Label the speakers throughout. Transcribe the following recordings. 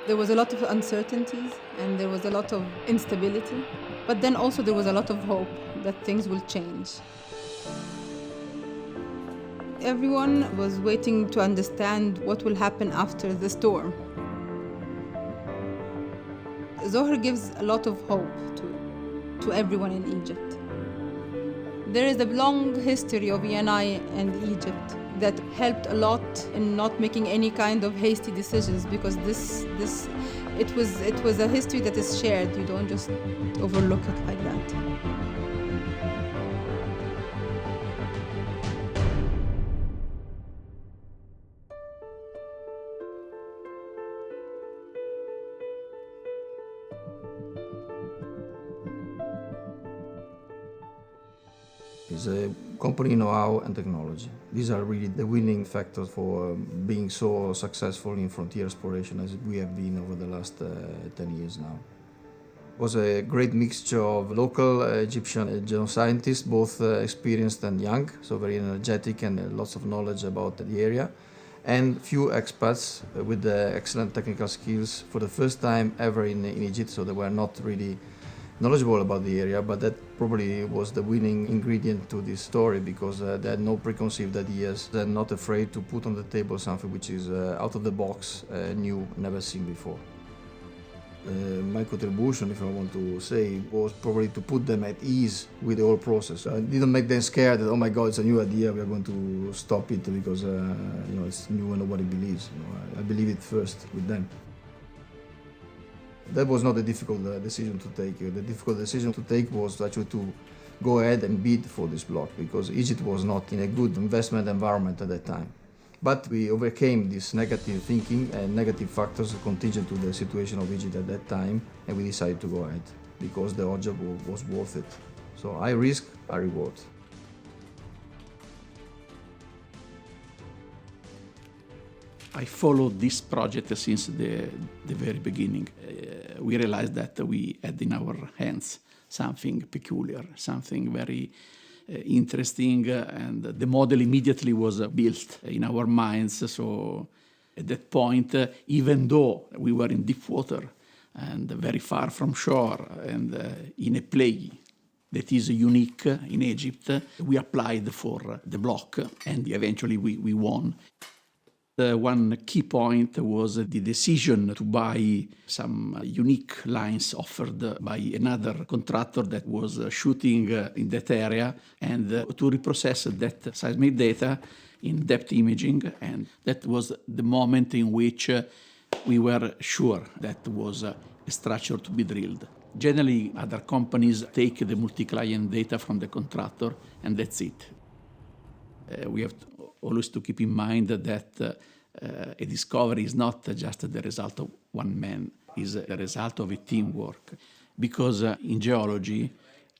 Speaker 1: There was a lot of uncertainties and there was a lot of instability, but then also there was a lot of hope that things will change. Everyone was waiting to understand what will happen after the storm. Zohr gives a lot of hope to everyone in Egypt. There is a long history of ENI and Egypt that helped a lot in not making any kind of hasty decisions, because it was a history that is shared. You don't just overlook it like that.
Speaker 2: It's a company know-how and technology. These are really the winning factors for being so successful in frontier exploration as we have been over the last 10 years now. It was a great mixture of local Egyptian geoscientists, both experienced and young, so very energetic and lots of knowledge about the area, and few expats with excellent technical skills for the first time ever in Egypt, so they were not really knowledgeable about the area, but that probably was the winning ingredient to this story, because they had no preconceived ideas. They're not afraid to put on the table something which is out of the box, new, never seen before. My contribution, if I want to say, was probably to put them at ease with the whole process. I didn't make them scared that, oh my God, it's a new idea, we are going to stop it because it's new and nobody believes. I believe it first with them. That was not a difficult decision to take. The difficult decision to take was actually to go ahead and bid for this block, because Egypt was not in a good investment environment at that time. But we overcame this negative thinking and negative factors contingent to the situation of Egypt at that time, and we decided to go ahead because the job was worth it. So high risk, high reward.
Speaker 3: I followed this project since the very beginning. We realized that we had in our hands something peculiar, something very interesting, and the model immediately was built in our minds. So at that point, even though we were in deep water and very far from shore and in a place that is unique in Egypt, we applied for the block and eventually we won. One key point was the decision to buy some unique lines offered by another contractor that was shooting in that area, and to reprocess that seismic data in depth imaging. And that was the moment in which we were sure that was a structure to be drilled. Generally, other companies take the multi-client data from the contractor and that's it. We have always to keep in mind that a discovery is not just the result of one man, it's the result of a teamwork. Because in geology,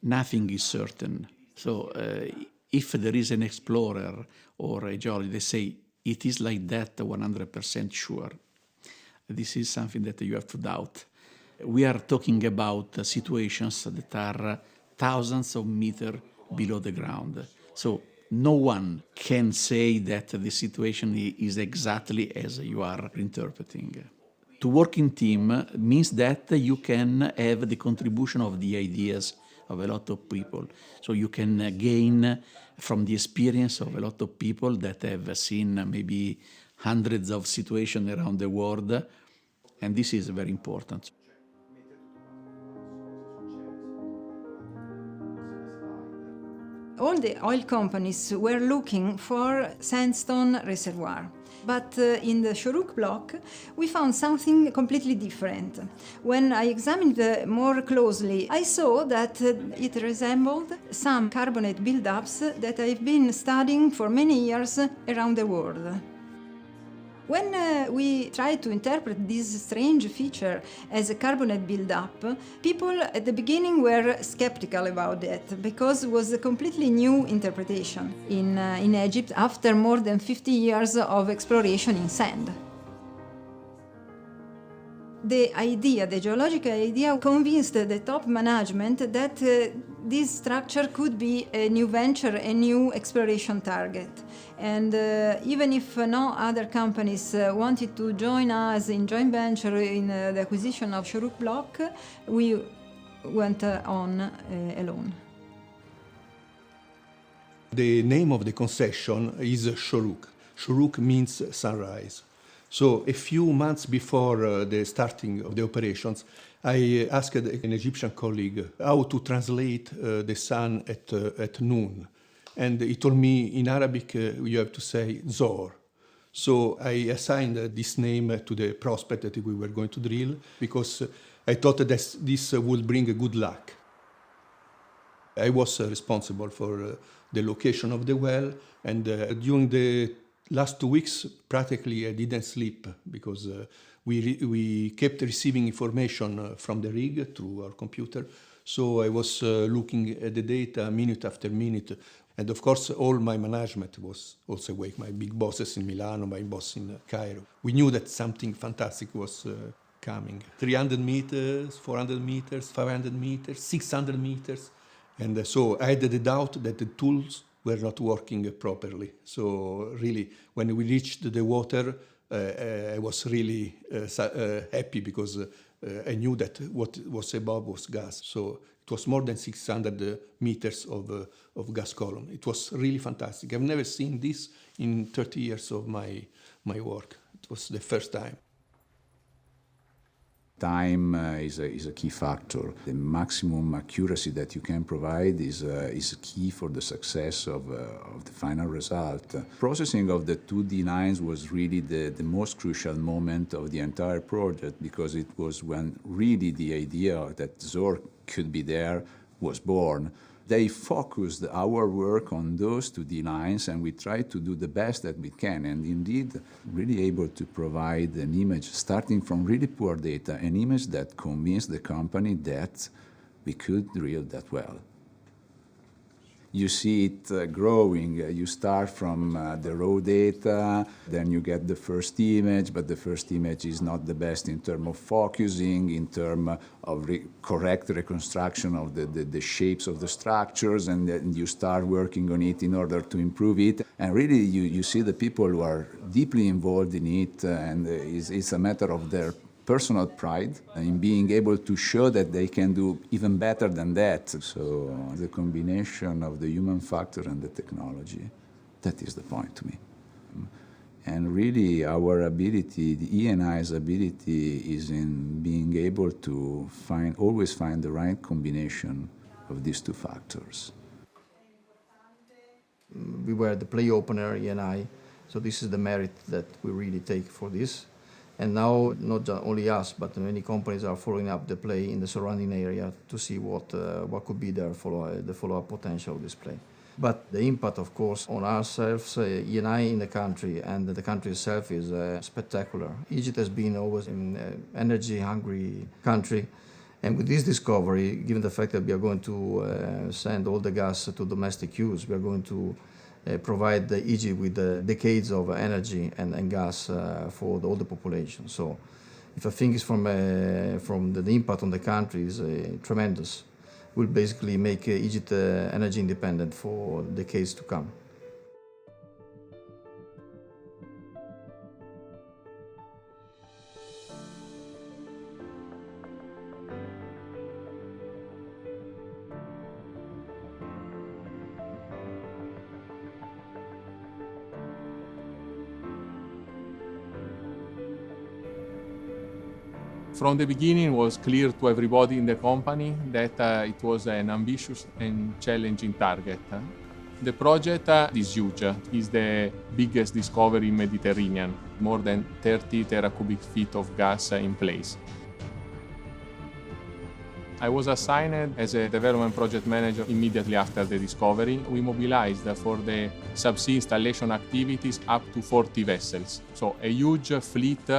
Speaker 3: nothing is certain. So if there is an explorer or a geologist, they say it is like that 100% sure. This is something that you have to doubt. We are talking about situations that are thousands of meters below the ground. So no one can say that the situation is exactly as you are interpreting. To work in team means that you can have the contribution of the ideas of a lot of people. So you can gain from the experience of a lot of people that have seen maybe hundreds of situations around the world, and this is very important.
Speaker 4: All the oil companies were looking for sandstone reservoir. But in the Shorouk block, we found something completely different. When I examined it more closely, I saw that it resembled some carbonate buildups that I've been studying for many years around the world. When we tried to interpret this strange feature as a carbonate buildup, people at the beginning were skeptical about it because it was a completely new interpretation in Egypt after more than 50 years of exploration in sand. The geological idea, convinced the top management that this structure could be a new venture, a new exploration target. And even if no other companies wanted to join us in joint venture in the acquisition of Shorouk block, we went on alone.
Speaker 5: The name of the concession is Shorouk. Shorouk means sunrise. So a few months before the starting of the operations, I asked an Egyptian colleague how to translate the sun at noon. And he told me in Arabic you have to say Zohr. So I assigned this name to the prospect that we were going to drill because I thought that this would bring a good luck. I was responsible for the location of the well, and during the last 2 weeks, practically I didn't sleep because we kept receiving information from the rig through our computer. So I was looking at the data minute after minute. And of course, all my management was also awake, my big bosses in Milano, my boss in Cairo. We knew that something fantastic was coming. 300 meters, 400 meters, 500 meters, 600 meters. And so I had the doubt that the tools were not working properly. So really, when we reached the water, I was really happy because I knew that what was above was gas. So it was more than 600 meters of gas column. It was really fantastic. I've never seen this in 30 years of my work. It was the first time.
Speaker 6: Time is a key factor. The maximum accuracy that you can provide is key for the success of the final result. Processing of the 2D lines was really the most crucial moment of the entire project because it was when really the idea that Zohr could be there was born. They focused our work on those 2D lines, and we tried to do the best that we can, and indeed really able to provide an image starting from really poor data, an image that convinced the company that we could drill that well. You see it growing. You start from the raw data, then you get the first image, but the first image is not the best in terms of focusing, in terms of correct reconstruction of the shapes of the structures, and then you start working on it in order to improve it. And really, you see the people who are deeply involved in it, and it's a matter of their personal pride in being able to show that they can do even better than that. So the combination of the human factor and the technology, that is the point to me. And really our ability, the ENI's ability is in being able to always find the right combination of these two factors.
Speaker 2: We were the play opener, ENI, so this is the merit that we really take for this. And now, not only us, but many companies are following up the play in the surrounding area to see what could be the follow-up potential of this play. But the impact, of course, on ourselves, ENI in the country and the country itself is spectacular. Egypt has been always an energy-hungry country. And with this discovery, given the fact that we are going to send all the gas to domestic use, we are going to provide Egypt with decades of energy and gas for all the population. So if I think it's from the impact on the country is tremendous, will basically make Egypt energy independent for decades to come.
Speaker 7: From the beginning, it was clear to everybody in the company that it was an ambitious and challenging target. The project is huge. It's the biggest discovery in Mediterranean, more than 30 teracubic feet of gas in place. I was assigned as a development project manager immediately after the discovery. We mobilized for the subsea installation activities up to 40 vessels. So a huge fleet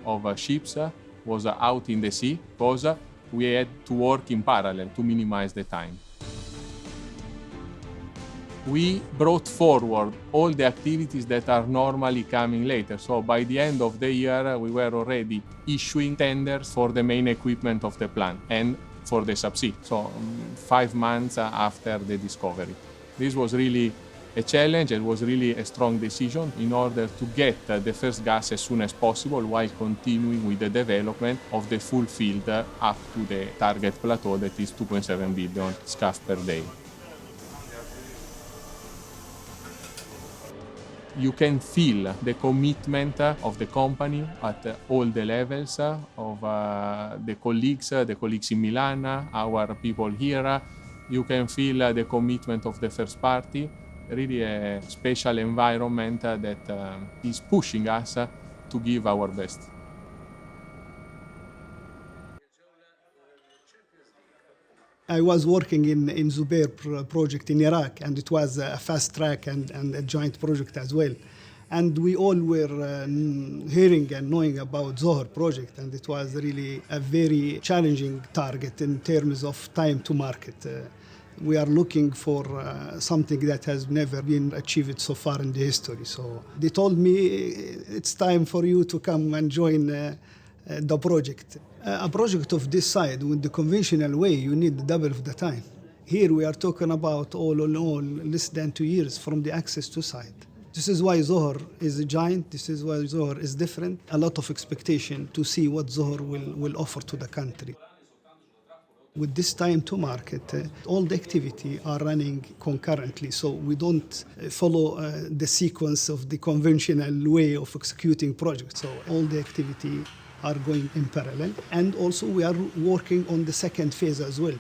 Speaker 7: of ships was out in the sea because we had to work in parallel to minimize the time. We brought forward all the activities that are normally coming later. So by the end of the year, we were already issuing tenders for the main equipment of the plant. And for the subsea, so 5 months after the discovery. This was really a challenge. It was really a strong decision in order to get the first gas as soon as possible while continuing with the development of the full field up to the target plateau that is 2.7 billion scf per day. You can feel the commitment of the company at all the levels of the colleagues in Milan, our people here. You can feel the commitment of the first party. Really a special environment that is pushing us to give our best.
Speaker 8: I was working in Zohr project in Iraq, and it was a fast track and a joint project as well. And we all were hearing and knowing about Zohr project, and it was really a very challenging target in terms of time to market. We are looking for something that has never been achieved so far in the history. So they told me it's time for you to come and join the project. A project of this size, with the conventional way, you need double of the time. Here we are talking about all in all less than 2 years from the access to site. This is why Zohr is a giant. This is why Zohr is different. A lot of expectation to see what Zohr will offer to the country. With this time to market, all the activity are running concurrently, so we don't follow the sequence of the conventional way of executing projects. So all the activity are going in parallel, and also we are working on the second phase as well.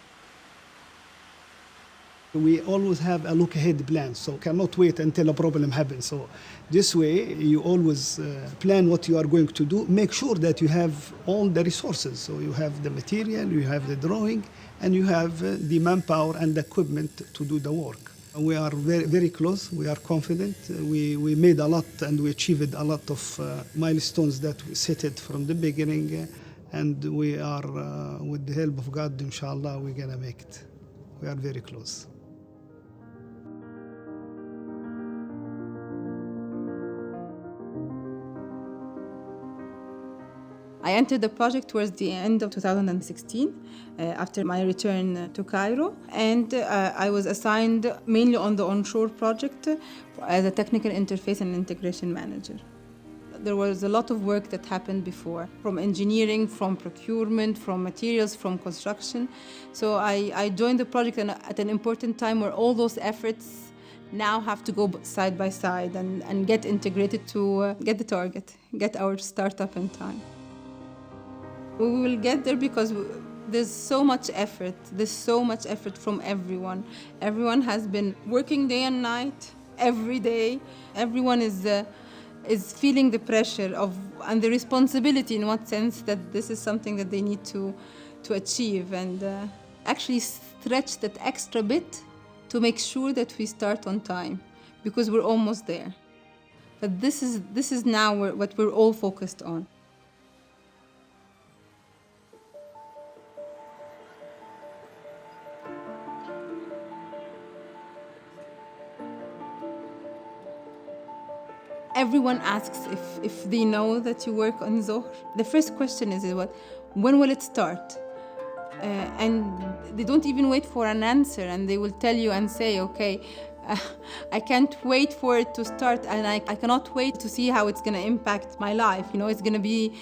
Speaker 8: We always have a look-ahead plan, so cannot wait until a problem happens. So this way, you always plan what you are going to do. Make sure that you have all the resources. So you have the material, you have the drawing, and you have the manpower and the equipment to do the work. We are very, very close. We are confident. We made a lot, and we achieved a lot of milestones that we set it from the beginning. And we are, with the help of God, inshallah, we're going to make it. We are very close.
Speaker 1: I entered the project towards the end of 2016, after my return to Cairo, and I was assigned mainly on the onshore project as a technical interface and integration manager. There was a lot of work that happened before, from engineering, from procurement, from materials, from construction. So I joined the project at an important time where all those efforts now have to go side by side and get integrated to get the target, get our startup in time. We will get there because there's so much effort. There's so much effort from everyone. Everyone has been working day and night, every day. Everyone is feeling the pressure and the responsibility, in what sense that this is something that they need to achieve, and actually stretch that extra bit to make sure that we start on time, because we're almost there. But this is now what we're all focused on. Everyone asks if they know that you work on Zohr. The first question is when will it start? And they don't even wait for an answer, and they will tell you and say, okay, I can't wait for it to start, and I cannot wait to see how it's going to impact my life. It's going to be,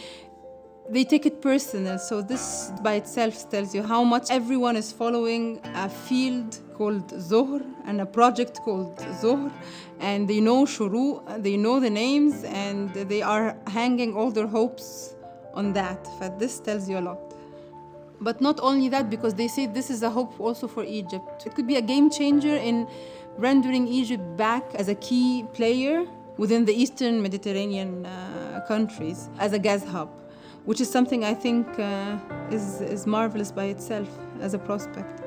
Speaker 1: they take it personal. So this by itself tells you how much everyone is following a field called Zohr and a project called Zohr, and they know Shuru, they know the names, and they are hanging all their hopes on that. But this tells you a lot. But not only that, because they say this is a hope also for Egypt. It could be a game changer in rendering Egypt back as a key player within the Eastern Mediterranean countries as a gas hub, which is something I think is marvelous by itself as a prospect.